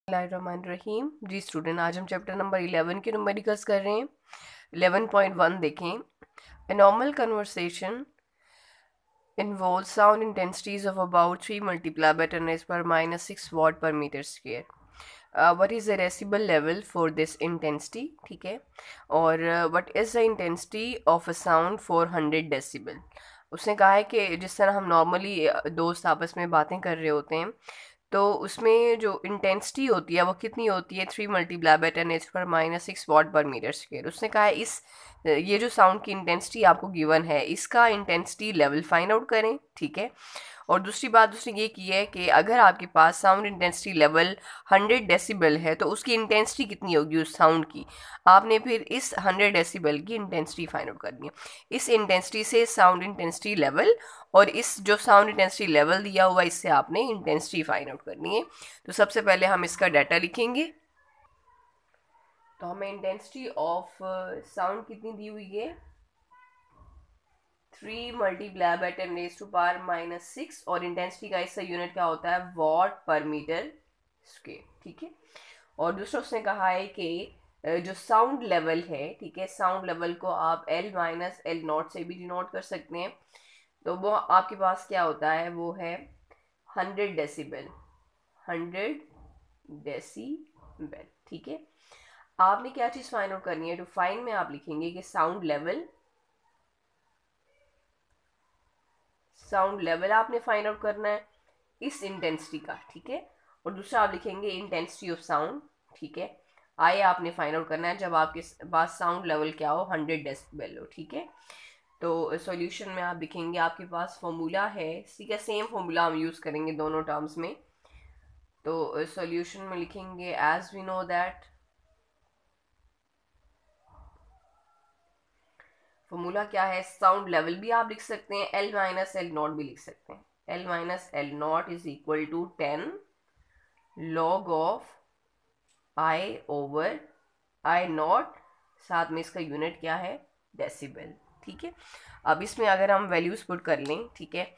रहीम जी student, आज हम chapter number 11 के नंबर डिस्कस कर रहे हैं। 11.1 देखें। A normal conversation involves sound intensities of about 3 multiplied by 10 raised per minus 6 watt per meter square. What is the decibel level for this intensity? ठीक है। और what is the intensity of a sound for 100 decibel? उसने कहा है कि जिस तरह हम नॉर्मली दोस्त आपस में बातें कर रहे होते हैं, तो उसमें जो इंटेंसिटी होती है वो कितनी होती है, 3 × 10⁻⁶ watt/m²। उसने कहा है ये जो साउंड की इंटेंसिटी आपको गिवन है, इसका इंटेंसिटी लेवल फाइंड आउट करें। ठीक है। और दूसरी बात उसने ये की है कि अगर आपके पास साउंड इंटेंसिटी लेवल 100 डेसिबल है तो उसकी इंटेंसिटी कितनी होगी उस साउंड की। आपने फिर इस 100 डेसिबल की इंटेंसिटी फाइंड आउट करनी है। इस इंटेंसिटी से साउंड इंटेंसिटी लेवल और इस जो साउंड इंटेंसिटी लेवल दिया हुआ इससे आपने इंटेंसिटी फाइंड आउट करनी है। तो सबसे पहले हम इसका डाटा लिखेंगे। तो हमें इंटेंसिटी ऑफ साउंड कितनी दी हुई है, 3 × 10⁻⁶ और इंटेंसिटी का इसका यूनिट क्या होता है, watt/m²। ठीक है। और दूसरा उसने कहा है कि जो साउंड लेवल है, ठीक है, साउंड लेवल को आप L-L0 से भी डिनोट कर सकते हैं। तो वो आपके पास क्या होता है, वो है 100 डेसिबल। 100 डेसिबल। ठीक है। आपने क्या चीज फाइंड आउट करनी है, टू फाइंड में आप लिखेंगे कि साउंड लेवल आपने फाइंड आउट करना है इस इंटेंसिटी का। ठीक है। और दूसरा आप लिखेंगे इंटेंसिटी ऑफ साउंड। ठीक है। आई आपने फाइंड आउट करना है जब आपके पास साउंड लेवल क्या हो, 100 डेसिबल हो। ठीक है। तो सॉल्यूशन में आप लिखेंगे, आपके पास फॉर्मूला है, ठीक है, सेम फॉर्मूला हम यूज करेंगे दोनों टर्म्स में। तो सॉल्यूशन में लिखेंगे as we know that formula क्या है, साउंड लेवल भी आप लिख सकते हैं, L-L0 भी लिख सकते हैं। L-L0 is equal to 10 log of I/I0, साथ में इसका यूनिट क्या है, डेसिबल। ठीक है। अब इसमें अगर हम वैल्यूज पुट कर लें, ठीक है,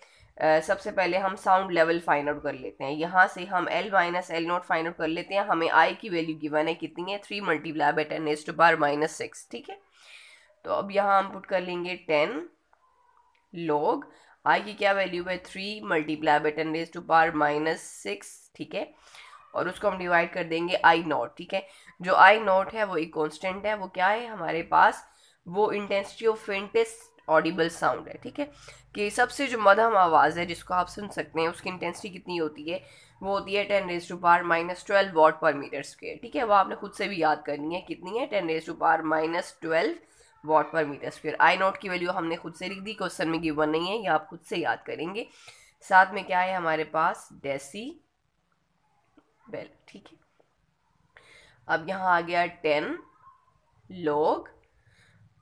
सबसे पहले हम साउंड लेवल फाइंड आउट कर लेते हैं। यहाँ से हम L-L0 फाइंड आउट कर लेते हैं। हमें I की वैल्यू गिवन है कितनी है, 3 × 10⁻⁶ ठीक है। तो अब यहाँ हम पुट कर लेंगे 10 log I की क्या वैल्यू है, 3 × 10⁻⁶। ठीक है। और उसको हम डिवाइड कर देंगे I0। ठीक है। जो I0 है वो एक कांस्टेंट है, वो क्या है हमारे पास, वो intensity of faintest Audible sound है। ठीक है। कि सबसे जो मध्यम आवाज़ है जिसको आप सुन सकते हैं, उसकी इंटेंसिटी कितनी होती है, वो होती है 10⁻⁻12 watt/m²। ठीक है। वो आपने खुद से भी याद करनी है, कितनी है, 10⁻⁻12 watt/m²। I0 की वैल्यू हमने खुद से लिख दी, क्वेश्चन में गिवन नहीं है, ये आप खुद से याद करेंगे। साथ में क्या है हमारे पास, डेसिबल। ठीक है। अब यहाँ आ गया 10 log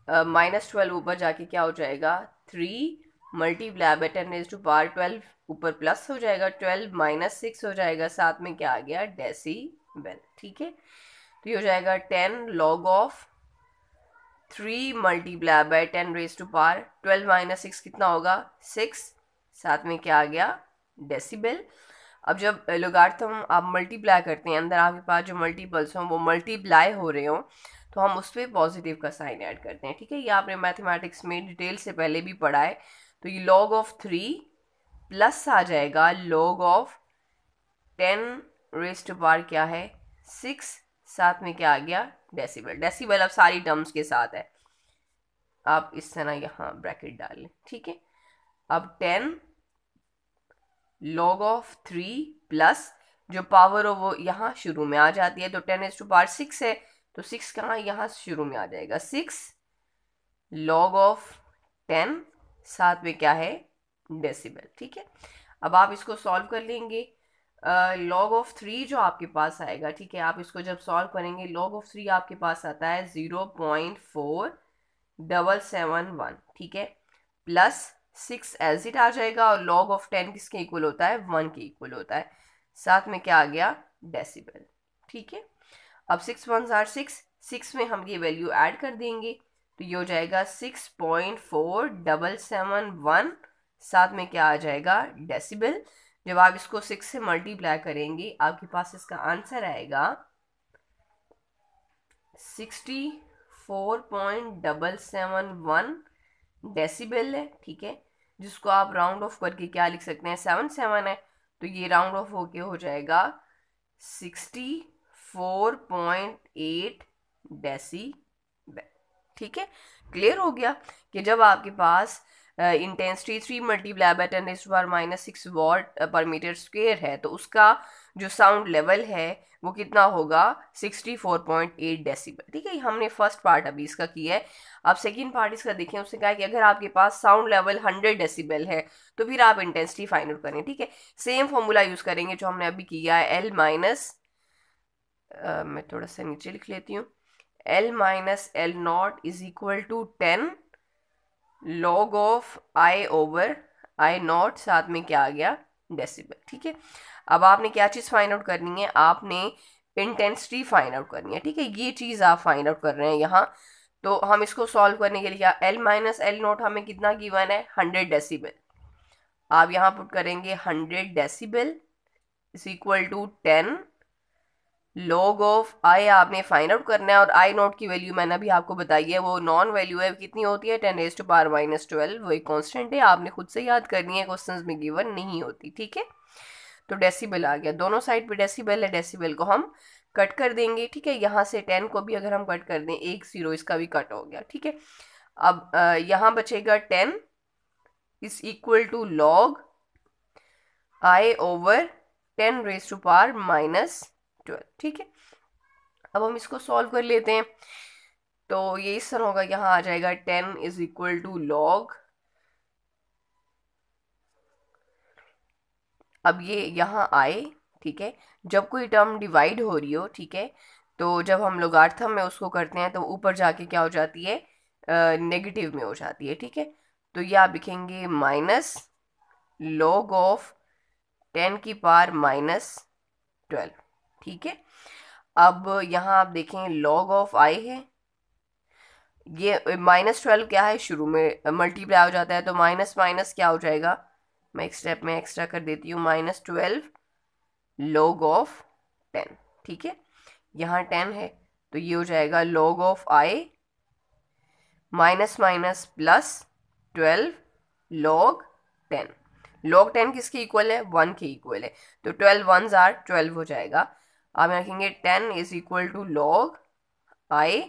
-12 ऊपर जाके क्या हो जाएगा, 3 × 10⁻12 ऊपर प्लस हो जाएगा, 12 - 6 हो जाएगा, साथ में क्या आ गया, डेसिबल। ठीक है। तो ये हो जाएगा 10 log ऑफ 3 × 10⁻12 - 6 कितना होगा, 6, साथ में क्या आ गया, डेसिबल। अब जब लोगारिथम आप मल्टीप्लाई करते हैं, अंदर आपके पास जो मल्टीपल्स हों वो मल्टीप्लाई हो रहे हों, तो हम उस पर पॉजिटिव का साइन ऐड करते हैं। ठीक है। ये आपने मैथमेटिक्स में डिटेल से पहले भी पढ़ा है। तो ये log ऑफ 3 प्लस आ जाएगा log ऑफ 10⁻⁶ क्या है, 6, साथ में क्या आ गया, डेसिबल। डेसिबल अब सारी टर्म्स के साथ है, आप इस तरह यहाँ ब्रैकेट डाल लें। ठीक है। अब 10 log ऑफ 3 प्लस जो पावर हो वो यहाँ शुरू में आ जाती है, तो 10⁻6 है, तो 6 कहाँ, यहाँ शुरू में आ जाएगा, 6 log ऑफ 10, साथ में क्या है, डेसिबल। ठीक है। अब आप इसको सॉल्व कर लेंगे। log ऑफ 3 जो आपके पास आएगा, ठीक है, आप इसको जब सॉल्व करेंगे, log ऑफ 3 आपके पास आता है 0.4771। ठीक है। प्लस 6 एज इट आ जाएगा, और log ऑफ 10 किसके इक्वल होता है, 1 के इक्वल होता है, साथ में क्या आ गया, डेसिबल। ठीक है। अब 6 1 आर 6 में हम ये वैल्यू ऐड कर देंगे, तो ये हो जाएगा 6.4771, साथ में क्या आ जाएगा, डेसिबल। जब आप इसको 6 से मल्टीप्लाई करेंगे आपके पास इसका आंसर आएगा 64.771 डेसिबल है, ठीक है, जिसको आप राउंड ऑफ करके क्या लिख सकते हैं, 77 है, तो ये राउंड ऑफ होके हो जाएगा 64.8 डेसिबल, ठीक है। क्लियर हो गया कि जब आपके पास इंटेंसिटी 3 मल्टीप्लाई बाय 10⁻⁻6 वॉट पर मीटर स्क्वेयर है तो उसका जो साउंड लेवल है वो कितना होगा, 64.8 डेसिबल, ठीक है। हमने फर्स्ट पार्ट अभी इसका किया है। अब सेकंड पार्ट इसका देखें, उसने कहा कि अगर आपके पास साउंड लेवल 100 डेसिबल है तो फिर आप इंटेंसिटी फाइंड आउट करें, ठीक है। सेम फॉर्मूला यूज करेंगे जो हमने अभी किया है, एल माइनस, मैं थोड़ा सा नीचे लिख लेती हूँ, L minus L not is equal to 10 log of I over I not, साथ में क्या आ गया, डेसिबल, ठीक है। अब आपने क्या चीज़ फाइंड आउट करनी है, आपने इंटेंसिटी फाइंड आउट करनी है, ठीक है। ये चीज़ आप फाइंड आउट कर रहे हैं यहाँ, तो हम इसको सॉल्व करने के लिए क्या, L माइनस एल नॉट हमें कितना गिवन है, 100 डेसिबल, आप यहाँ पुट करेंगे 100 decibel is equal to 10 log of I आपने फाइंड आउट करना है, और आई नॉट की वैल्यू मैंने अभी आपको बताई है, वो नॉन वैल्यू है, कितनी होती है, 10⁻⁻12, वही कांस्टेंट है, आपने खुद से याद करनी है, क्वेश्चंस में गिवन नहीं होती, ठीक है। तो डेसिबल आ गया, दोनों साइड पे डेसिबल है, डेसिबल को हम कट कर देंगे, ठीक है। यहाँ से 10 को भी अगर हम कट कर दें, एक 0 इसका भी कट हो गया, ठीक है। अब यहाँ बचेगा 10 is equal to log I over 10⁻⁻12, ठीक है। अब हम इसको सॉल्व कर लेते हैं, तो ये इस तरह होगा, यहाँ आ जाएगा 10 इज इक्वल टू लॉग, अब ये यहाँ आए, ठीक है, जब कोई टर्म डिवाइड हो रही हो, ठीक है, तो जब हम लोगार्थम में उसको करते हैं तो ऊपर जाके क्या हो जाती है, नेगेटिव में हो जाती है, ठीक है। तो ये आप लिखेंगे माइनस लॉग ऑफ 10 की पावर -12, ठीक है। अब यहाँ आप देखें लॉग ऑफ आई है, ये -12 क्या है, शुरू में मल्टीप्लाई हो जाता है, तो माइनस माइनस क्या हो जाएगा, मैं एक स्टेप में एक्स्ट्रा कर देती हूँ, -12 लॉग ऑफ 10, ठीक है। यहाँ 10 है तो ये हो जाएगा log of I minus minus plus 12 log 10, log 10 किसके इक्वल है, 1 के इक्वल है, तो 12 1s आर 12 हो जाएगा। आप रखेंगे 10 is equal to log I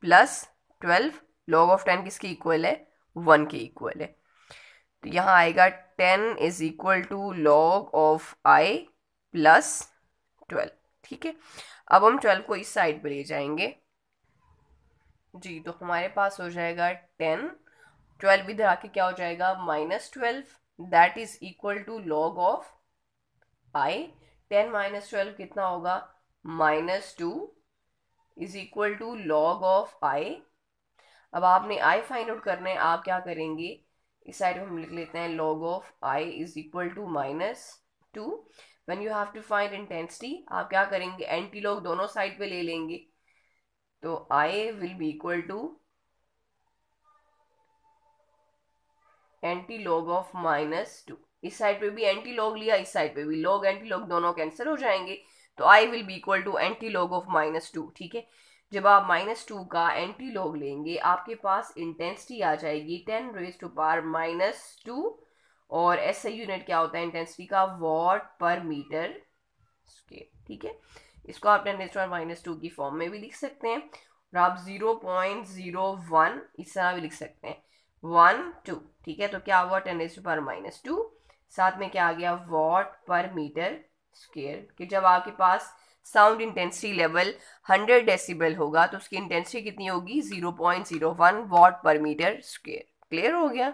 plus 12, log of 10 किसके इक्वल है, 1 के इक्वल है, तो यहाँ आएगा 10 is equal to log of I plus 12, ठीक है। अब हम 12 को इस साइड पे ले जाएंगे जी, तो हमारे पास हो जाएगा 10, 12 इधर आके क्या हो जाएगा, -12, that is equal to log of I, 10 -12 कितना होगा, -2 is equal to log of I. अब आपने आई फाइंड आउट करना है, आप क्या करेंगे, इस साइड में हम लिख लेते हैं log of I is equal to -2। When you have to find intensity आप क्या करेंगे, एंटी लॉग दोनों साइड पे ले लेंगे, तो I will be equal to anti log of -2, इस साइड पे भी एंटी लॉग लिया, इस साइड पे भी लॉग एंटी लॉग दोनों कैंसिल हो जाएंगे, तो I will be equal to anti log of -2, ठीक है। जब आप -2 का एंटी लॉग लेंगे आपके पास इंटेंसिटी आ जाएगी 10⁻⁻², और ऐसा यूनिट क्या होता है इंटेंसिटी का, वॉट पर मीटर स्क्वायर, ठीक है। इसको आप 10⁻² की फॉर्म में भी लिख सकते हैं, और आप 0.01 इस तरह भी लिख सकते हैं, 1 2, ठीक है। तो क्या हुआ, 10⁻², साथ में क्या आ गया, वॉट पर मीटर स्क्वायर, कि जब आपके पास साउंड इंटेंसिटी लेवल 100 डेसिबल होगा तो उसकी इंटेंसिटी कितनी होगी, 0.01 वॉट पर मीटर स्क्वायर। क्लियर हो गया।